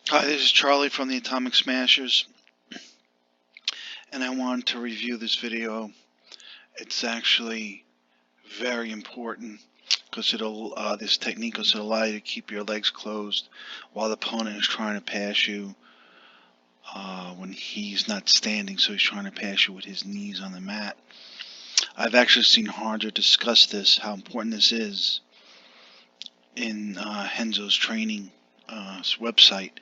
Hi, this is Charlie from the Atomic Smashers, and I wanted to review this video. It's actually very important because this technique will allow you to keep your legs closed while the opponent is trying to pass you when he's not standing, so he's trying to pass you with his knees on the mat. I've actually seen Harder discuss this, how important this is, in Henzo's training website.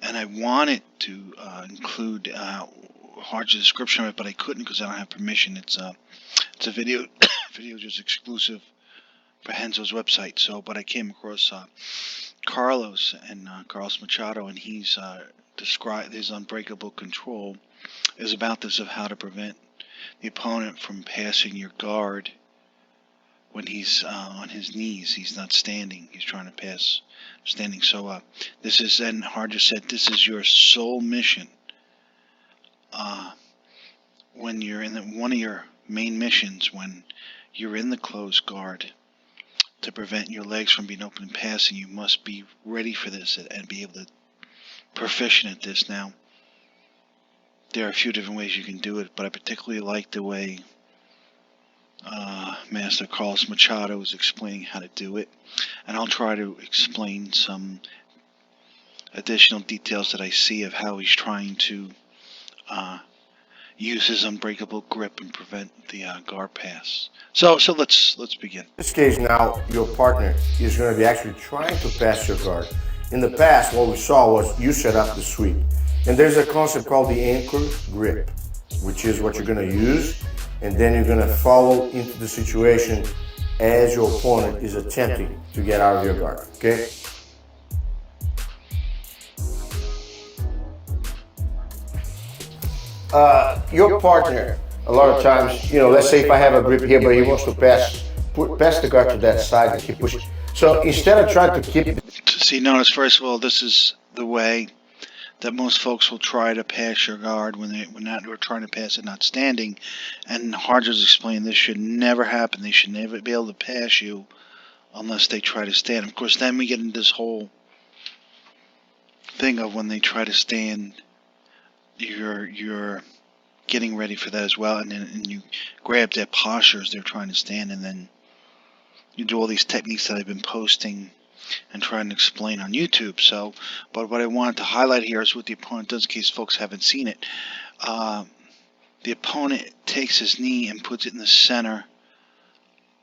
And I wanted to include Harder's description of it, but I couldn't because I don't have permission. It's a video just exclusive for Henzo's website. So, but I came across Carlos Machado, and he's described his unbreakable control is about this, of how to prevent the opponent from passing your guard when he's on his knees. He's not standing. He's trying to pass standing. So this is, and Harder said, this is your sole mission. When you're in one of your main missions, when you're in the closed guard, to prevent your legs from being open and passing, you must be ready for this and be able to proficient at this. Now, there are a few different ways you can do it, but I particularly like the way Master Carlos Machado is explaining how to do it, and I'll try to explain some additional details that I see of how he's trying to use his unbreakable grip and prevent the guard pass. So let's begin. In this case now, your partner is going to be actually trying to pass your guard. In the past, what we saw was you set up the sweep. And there's a concept called the anchor grip, which is what you're going to use, and then you're going to follow into the situation as your opponent is attempting to get out of your guard, okay? Your partner, a lot of times, let's say if I have a grip here, but he wants to pass the guard to that side and keep pushing. So instead of trying to keep... See, notice, first of all, this is the way that most folks will try to pass your guard when they're trying to pass it not standing. And Harder's explained this should never happen. They should never be able to pass you unless they try to stand. Of course, then we get into this whole thing of when they try to stand, you're getting ready for that as well, and you grab their posture as they're trying to stand, and then you do all these techniques that I've been posting and trying to explain on YouTube. So, but what I wanted to highlight here is what the opponent does, in case folks haven't seen it. The opponent takes his knee and puts it in the center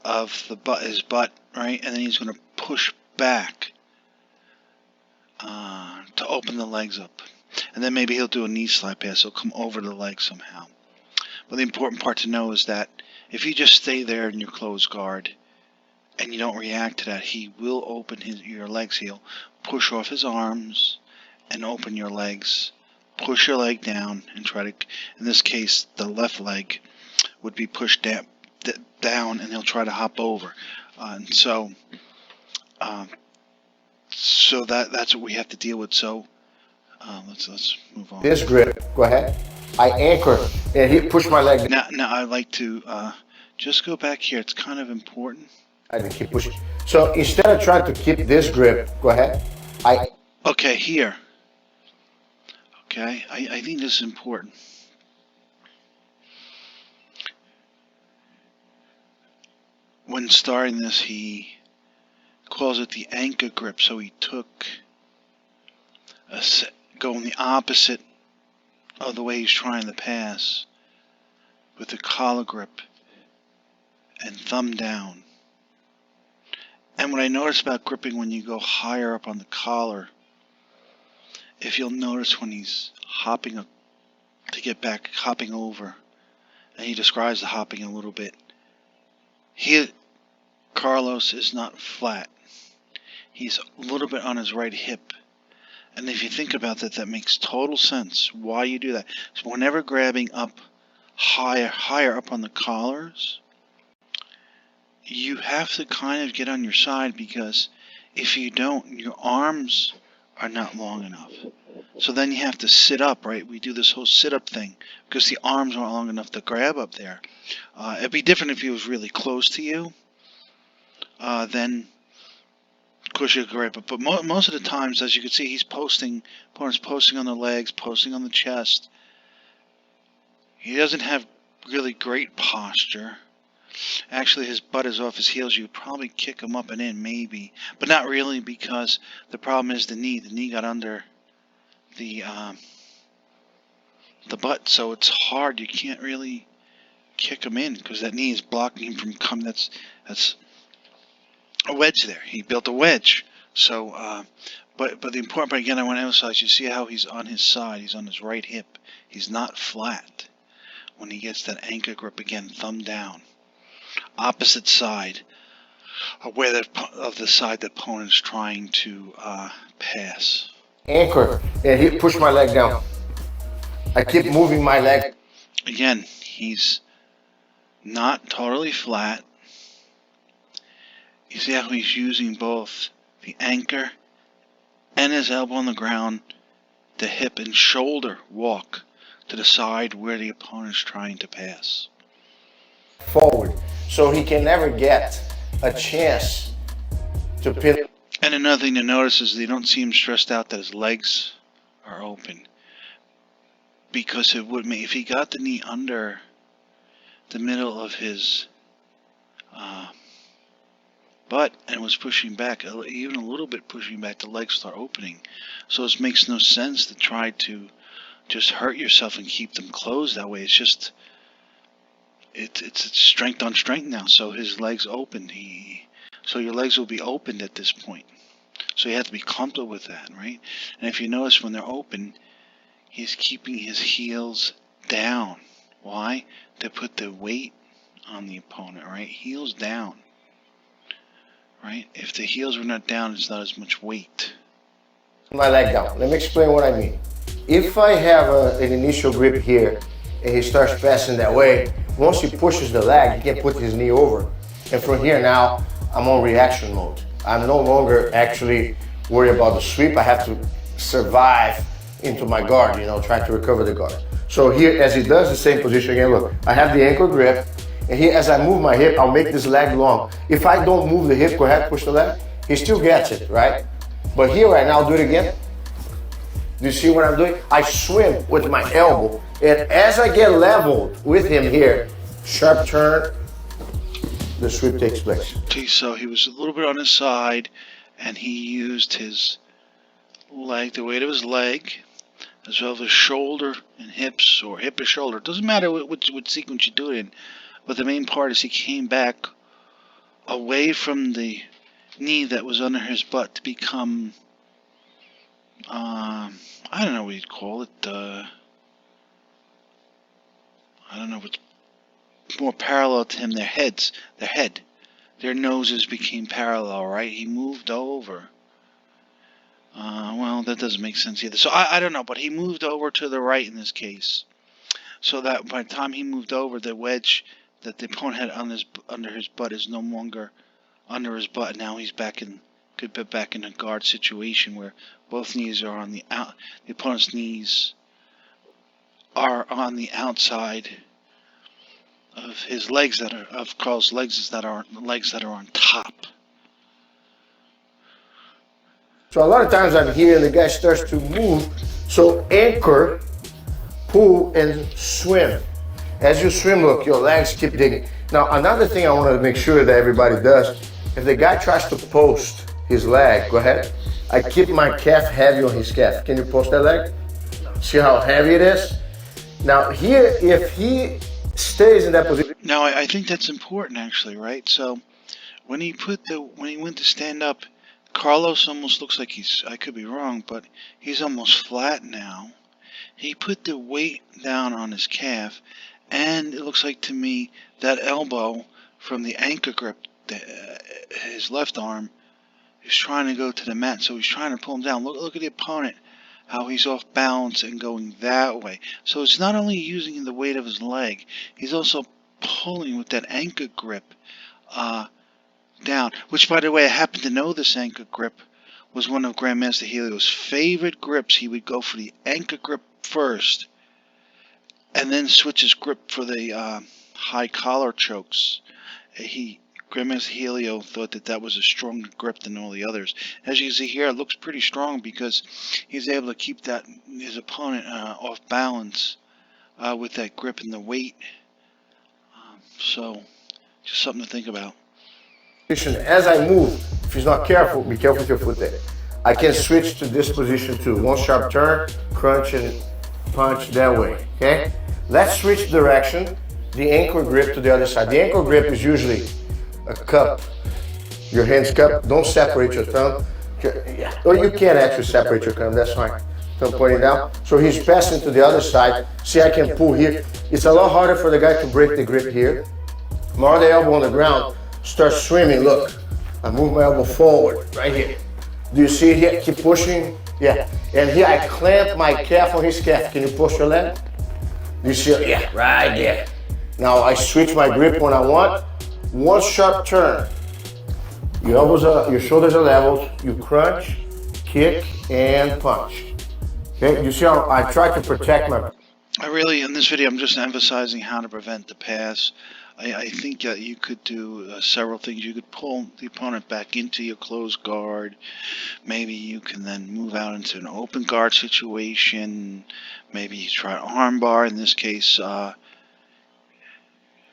of his butt, right, and then he's going to push back to open the legs up. And then maybe he'll do a knee slide pass. He'll come over the leg somehow. But the important part to know is that if you just stay there in your closed guard and you don't react to that, he will open your legs. He'll push off his arms and open your legs. Push your leg down and try to, in this case, the left leg would be pushed down, and he'll try to hop over. And so that's what we have to deal with. So let's move on. This grip, go ahead. I anchor, and he pushed my leg. Now I'd like to just go back here. It's kind of important. I didn't keep pushing. So instead of trying to keep this grip, go ahead. Okay, here. Okay, I think this is important. When starting this, he calls it the anchor grip. So he took going the opposite of the way he's trying to pass, with the collar grip and thumb down. And what I notice about gripping when you go higher up on the collar, if you'll notice when he's hopping up to get back, hopping over, and he describes the hopping a little bit, Carlos is not flat. He's a little bit on his right hip. And if you think about that, that makes total sense why you do that. So whenever grabbing up higher up on the collars, you have to kind of get on your side, because if you don't, your arms are not long enough. So then you have to sit up, right? We do this whole sit-up thing because the arms aren't long enough to grab up there. It'd be different if he was really close to you. Then cushion grip. But most of the times, as you can see, opponent's posting on the legs, posting on the chest. He doesn't have really great posture. Actually, his butt is off his heels. You would probably kick him up and in, maybe. But not really, because the problem is the knee. The knee got under the butt, so it's hard. You can't really kick him in, because that knee is blocking him from coming. That's a wedge there. He built a wedge. So, but the important part, again, I want to emphasize, you see how he's on his side. He's on his right hip. He's not flat. When he gets that anchor grip, again, thumb down. Opposite side of the side the opponent's trying to pass. Anchor, and he pushed my leg down. I keep moving my leg. Again, he's not totally flat. You see how he's using both the anchor and his elbow on the ground, the hip and shoulder walk to the side where the opponent's trying to pass. Forward, so he can never get a chance to pin. And another thing to notice is you don't see him stressed out that his legs are open, because it would make, if he got the knee under the middle of his butt and was pushing back, even a little bit pushing back, the legs start opening. So it makes no sense to try to just hurt yourself and keep them closed that way. It's just it's strength on strength now. So his legs opened. So your legs will be opened at this point. So you have to be comfortable with that, right? And if you notice, when they're open, he's keeping his heels down. Why? To put the weight on the opponent, right? Heels down, right? If the heels were not down, it's not as much weight. My leg down. Let me explain what I mean. If I have an initial grip here and he starts passing that way, once he pushes the leg, he can put his knee over. And from here now, I'm on reaction mode. I'm no longer actually worried about the sweep. I have to survive into my guard, trying to recover the guard. So here, as he does the same position again, look, I have the ankle grip, and here, as I move my hip, I'll make this leg long. If I don't move the hip, go ahead, push the leg, he still gets it, right? But here right now, I'll do it again. Do you see what I'm doing? I swim with my elbow, and as I get leveled with him here, sharp turn, the sweep takes place. Okay, so he was a little bit on his side, and he used his leg, the weight of his leg, as well as his shoulder and hips, or hip or shoulder. It doesn't matter what sequence you do it in, but the main part is he came back away from the knee that was under his butt to become, I don't know what you'd call it, I don't know what's more parallel to him. Their noses became parallel, right? He moved over. Well, that doesn't make sense either. So I don't know, but he moved over to the right in this case. So that by the time he moved over, the wedge that the opponent had under his butt is no longer under his butt. Now he's could be back in a guard situation where both knees are on the opponent's knees are on the outside of his legs of Carl's legs that are on top. So a lot of times I'm here and the guy starts to move. So anchor, pull, and swim. As you swim, look, your legs keep digging. Now another thing I want to make sure that everybody does, if the guy tries to post his leg, go ahead. I keep my calf heavy on his calf. Can you post that leg? See how heavy it is? Now here, if he stays in that position. Now I think that's important actually, right? So when he went to stand up, Carlos almost looks like I could be wrong, but he's almost flat now. He put the weight down on his calf, and it looks like to me that elbow from the anchor grip, his left arm, is trying to go to the mat, so he's trying to pull him down. Look at the opponent, how he's off balance and going that way. So it's not only using the weight of his leg, he's also pulling with that anchor grip down, which, by the way, I happen to know this anchor grip was one of Grandmaster Helio's favorite grips. He would go for the anchor grip first and then switch his grip for the high collar chokes. He Grandmaster Helio thought that was a stronger grip than all the others. As you can see here, it looks pretty strong because he's able to keep his opponent off balance with that grip and the weight. So, just something to think about. As I move, if he's not careful, be careful with your foot there. I can switch to this position too. One sharp turn, crunch and punch that way, okay? Let's switch direction, the ankle grip to the other side. The ankle grip is usually a cup. Your hands cup, don't separate your thumb. Or you can actually separate your thumb, that's fine. Thumb pointing down. So he's passing to the other side. See, I can pull here. It's a lot harder for the guy to break the grip here. More the elbow on the ground, start swimming, look. I move my elbow forward, right here. Do you see it here? Keep pushing. Yeah. And here I clamp my calf on his calf. Can you push your leg? Do you see it? Yeah, right there. Now I switch my grip when I want. One sharp turn. Your elbows are, your shoulders are leveled. You crunch, kick, and punch. Okay, you see how I try to protect my... In this video, I'm just emphasizing how to prevent the pass. I think you could do several things. You could pull the opponent back into your closed guard. Maybe you can then move out into an open guard situation. Maybe you try armbar. In this case,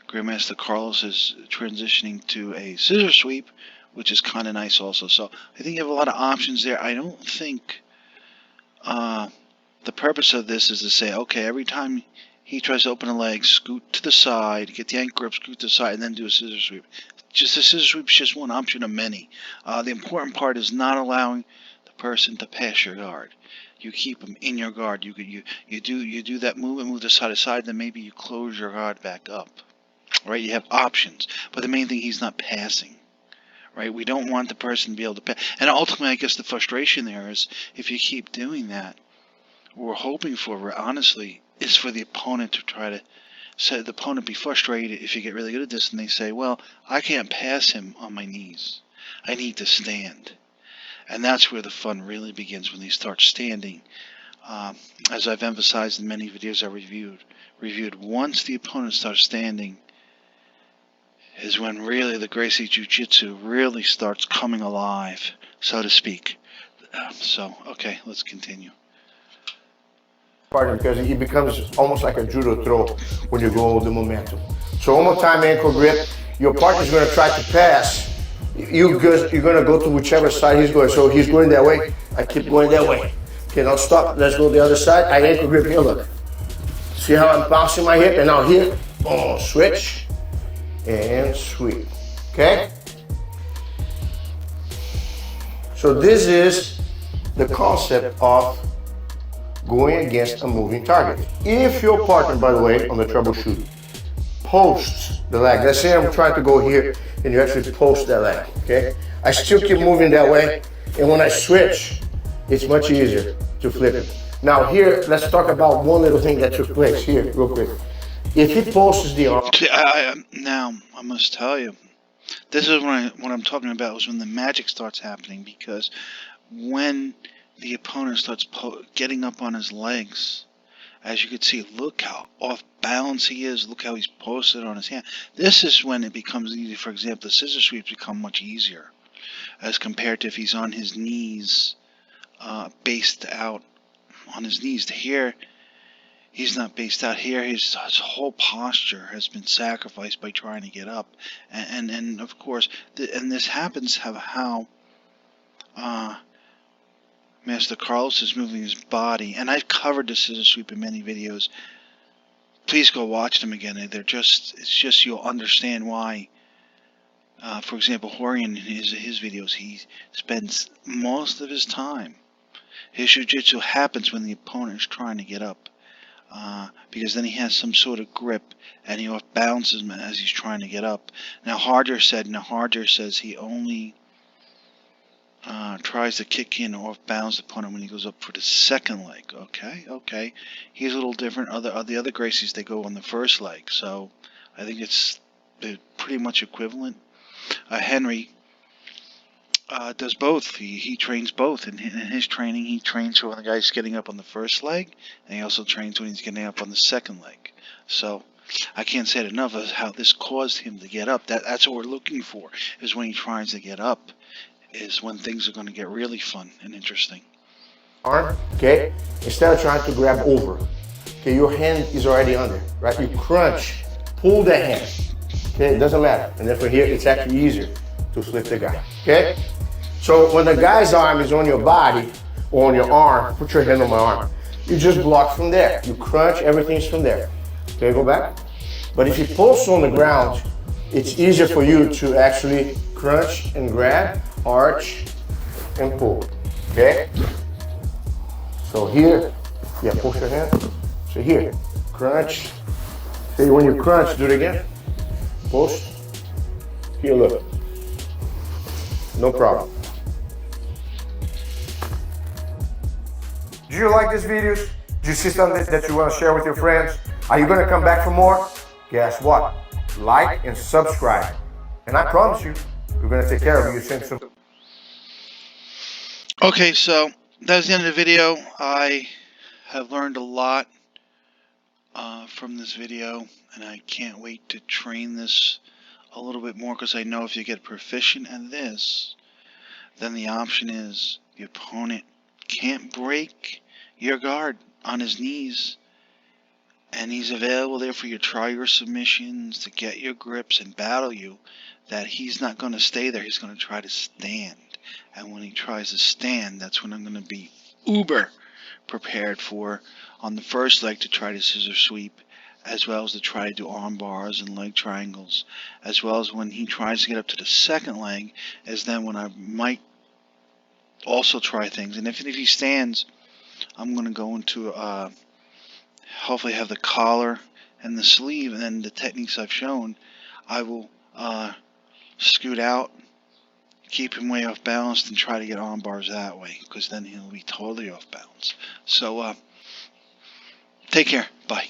Grandmaster Carlos is transitioning to a scissor sweep, which is kind of nice also. So I think you have a lot of options there. I don't think the purpose of this is to say, okay, every time he tries to open a leg, scoot to the side, get the ankle grip, scoot to the side, and then do a scissor sweep. Just a scissor sweep is just one option of many. The important part is not allowing the person to pass your guard. You keep them in your guard. You do that movement, move to side to side, then maybe you close your guard back up. Right? You have options, but the main thing, he's not passing. Right? We don't want the person to be able to pass. And ultimately, I guess the frustration there is if you keep doing that, what we're hoping for, honestly, is for the opponent to try to say the opponent be frustrated if you get really good at this and they say, well, I can't pass him on my knees. I need to stand. And that's where the fun really begins, when they start standing. As I've emphasized in many videos I reviewed, once the opponent starts standing is when really the Gracie Jiu-Jitsu really starts coming alive, so to speak. Okay, let's continue. Because it becomes almost like a judo throw when you go the momentum. So one more time, ankle grip. Your partner's going to try to pass. You're going to go to whichever side he's going. So he's going that way. I keep going that way. Okay, now stop. Let's go the other side. I ankle grip here. Look. See how I'm bouncing my hip? And now here, boom, switch and sweep. Okay? So this is the concept of going against a moving target. If your partner, by the way, on the troubleshoot, posts the leg, let's say I'm trying to go here and you actually post that leg, okay? I still keep moving that way, and when I switch, it's much easier to flip it. Now here, let's talk about one little thing that took place here, real quick. If he posts the arm... Now, I must tell you, this is what I'm talking about, is when the magic starts happening, because when the opponent starts getting up on his legs, as you can see, look how off balance he is. Look how he's posted on his hand. This is when it becomes easy. For example, the scissor sweeps become much easier as compared to if he's on his knees, based out on his knees. Here, he's not based out. Here, his whole posture has been sacrificed by trying to get up. And of course, and this happens how Master Carlos is moving his body, and I've covered the scissor sweep in many videos. Please go watch them again. It's just you'll understand why. For example, Horian in his videos, he spends most of his time. His jiu-jitsu happens when the opponent is trying to get up, because then he has some sort of grip, and he off-balances him as he's trying to get up. Now Harder says he only tries to kick in or off-balance the opponent when he goes up for the second leg. Okay. He's a little different. The other Gracies, they go on the first leg. So I think they're pretty much equivalent. Henry does both. He trains both. In his training, he trains when the guy's getting up on the first leg, and he also trains when he's getting up on the second leg. So I can't say it enough as how this caused him to get up. That's what we're looking for, is when he tries to get up, is when things are going to get really fun and interesting. Arm, okay? Instead of trying to grab over, okay, your hand is already under, right? You crunch, pull the hand, okay? It doesn't matter. And then from here, it's actually easier to flip the guy, okay? So when the guy's arm is on your body or on your arm, put your hand on my arm. You just block from there. You crunch, everything's from there. Okay, go back. But if he pulls on the ground, it's easier for you to actually crunch and grab, arch, and pull, okay? So here, yeah, push your hand. So here, crunch. See, when you crunch, do it again. Push. Here, look. No problem. Do you like these videos? Do you see something that you want to share with your friends? Are you going to come back for more? Guess what? Like and subscribe. And I promise you, we're going to take care of you soon. Okay, so that's the end of the video. I have learned a lot from this video, and I can't wait to train this a little bit more, because I know if you get proficient at this, then the option is the opponent can't break your guard on his knees, and he's available there for you to try your submissions, to get your grips and battle you, that he's not going to stay there. He's going to try to stand. And when he tries to stand, that's when I'm going to be uber prepared for, on the first leg, to try to scissor sweep, as well as to try to do arm bars and leg triangles, as well as when he tries to get up to the second leg, is then when I might also try things. And if he stands, I'm going to go into hopefully have the collar and the sleeve, and then the techniques I've shown, I will scoot out, keep him way off balance, and try to get arm bars that way, because then he'll be totally off balance. So take care. Bye.